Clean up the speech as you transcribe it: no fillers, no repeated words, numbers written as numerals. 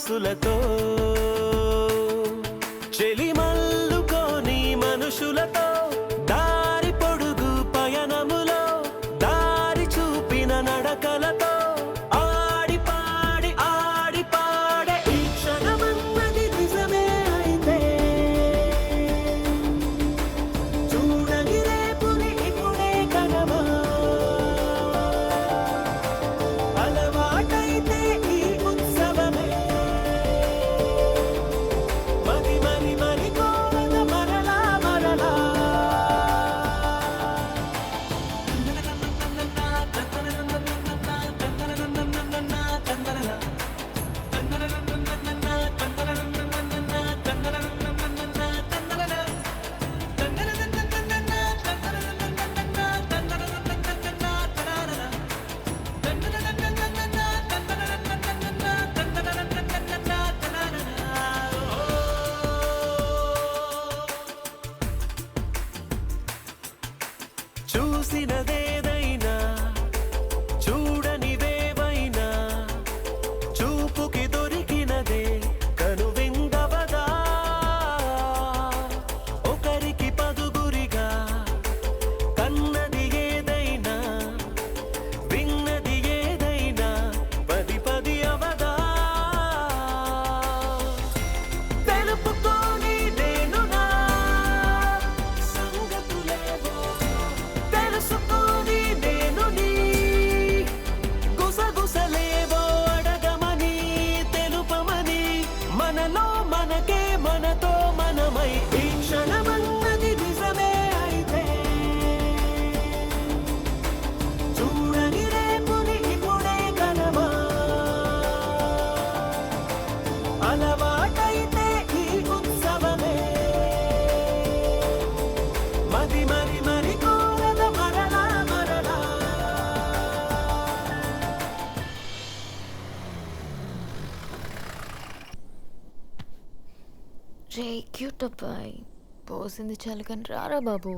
సొగసులతో చెలిమల్లుకోని మనుషులతో దారి పొడుగు పయనములో దారి చూపిన నడకలతో ఆడి పాడే ఈ క్షణమన్నది నిజమే అయితే చూడని రేపుని ఇప్పుడే కనవా అలవాటైతే ఈ ఉత్సవమే మరి కోరద మరలా చూసినదేదైనా చూడనివేవైనా చూపుకి దొరికినదే కనువిందవదా ఒకరికి పదుగురిగా కన్నది ఏదైనా విన్నది ఏదైనా పది అవదా తెలుపుకోని నేనునా సంగతులేవో తెలుసుకొని నేను నీ గుసగుసలేవో అడగమని తెలుపమని మనలో మనకే మనతో మనమై ఈ క్షణమన్నది నిజమే అయితే చూడని రేపుని ఇప్పుడే కనవా అలవాటైతే ఈ ఉత్సవమే మరి కోరద మరలా రే క్యూట్ అబ్బాయి పోసింది చాలు కానీ రారా బాబు.